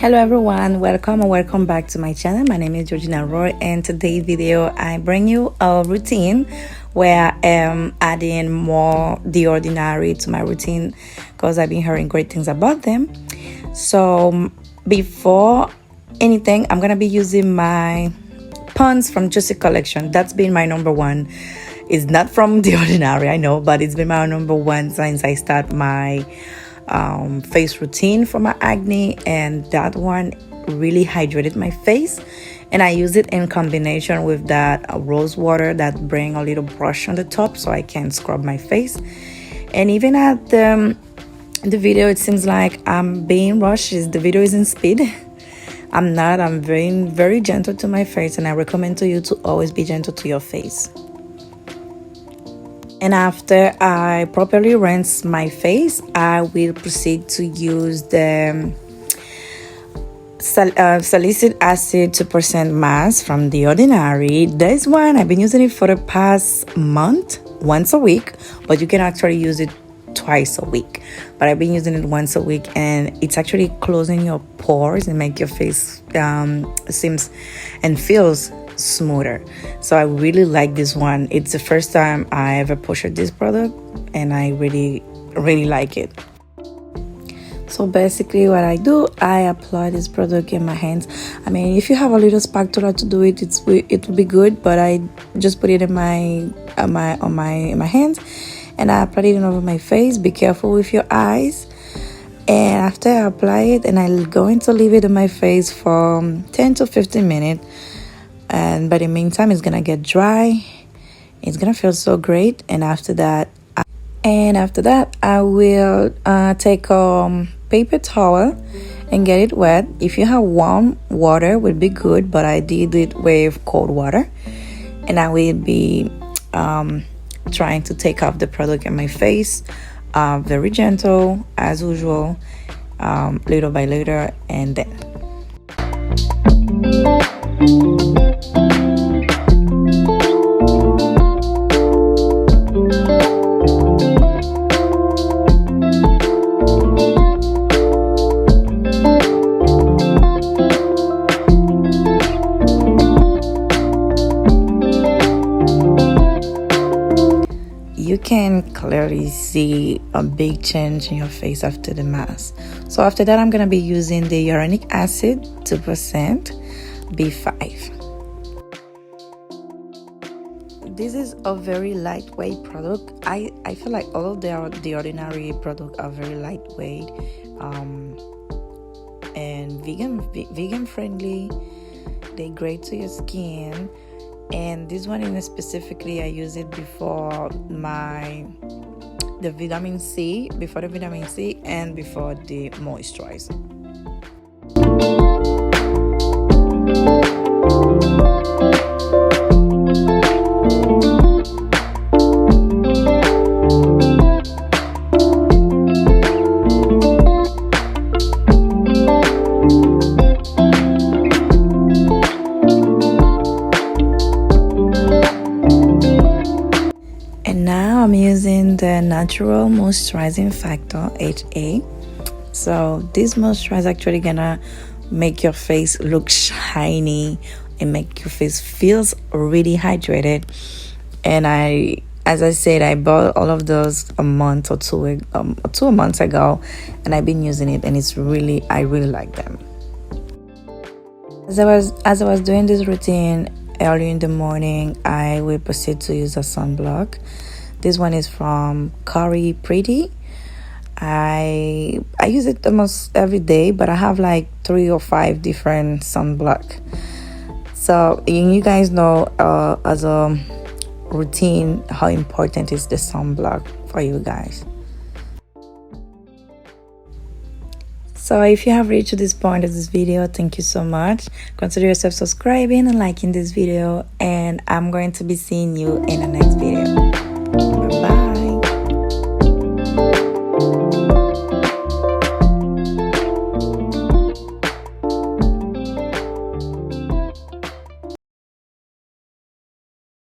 Hello everyone, welcome or welcome back to my channel. My name is Georgina Roy, and today's video I bring you a routine where I am adding more The Ordinary to my routine because I've been hearing great things about them. So before anything, I'm gonna be using my Pond's from Juicy collection. That's been my number one. It's not from The Ordinary, I know, but it's been my number one since I start my face routine for my acne, and that one really hydrated my face, and I use it in combination with that rose water that bring a little brush on the top so I can scrub my face. And even at the video, it seems like I'm being rushed. The video is in speed. I'm not. I'm very gentle to my face, and I recommend to you to always be gentle to your face. And after I properly rinse my face, I will proceed to use the salicylic acid 2% mask from The Ordinary. This one, I've been using it for the past month, once a week, but you can actually use it twice a week. But I've been using it once a week, and it's actually closing your pores and make your face seems and feels smoother. So I really like this one. It's the first time I ever purchased this product, and I really like it. So basically what I do, I apply this product in my hands. I mean, if you have a little spatula to do it, it would be good, but I just put it in my hands, and I apply it over my face. Be careful with your eyes. And after I apply it, and I'm going to leave it in my face for 10 to 15 minutes. And by the meantime, it's gonna get dry. It's gonna feel so great. And after that, I will take a paper towel and get it wet. If you have warm water, would be good, but I did it with cold water. And I will be trying to take off the product in my face, very gentle as usual, little by little, and then. You can clearly see a big change in your face after the mask. So after that, I'm gonna be using the hyaluronic acid 2% B5. This is a very lightweight product. I feel like all of the Ordinary products are very lightweight and vegan friendly. They're great to your skin. And this one in specifically, I use it before the vitamin C, and before the moisturizer. I'm using the Natural Moisturizing Factor HA. So this moisturizer is actually gonna make your face look shiny and make your face feels really hydrated. And as I said, I bought all of those a month or two months ago, and I've been using it, and I really like them. As I was doing this routine early in the morning, I will proceed to use a sunblock. This one is from Curry Pretty. I use it almost every day, but I have like 3 or 5 different sunblock. So you guys know as a routine how important is the sunblock for you guys. So if you have reached this point of this video, thank you so much. Consider yourself subscribing and liking this video, and I'm going to be seeing you in the next video.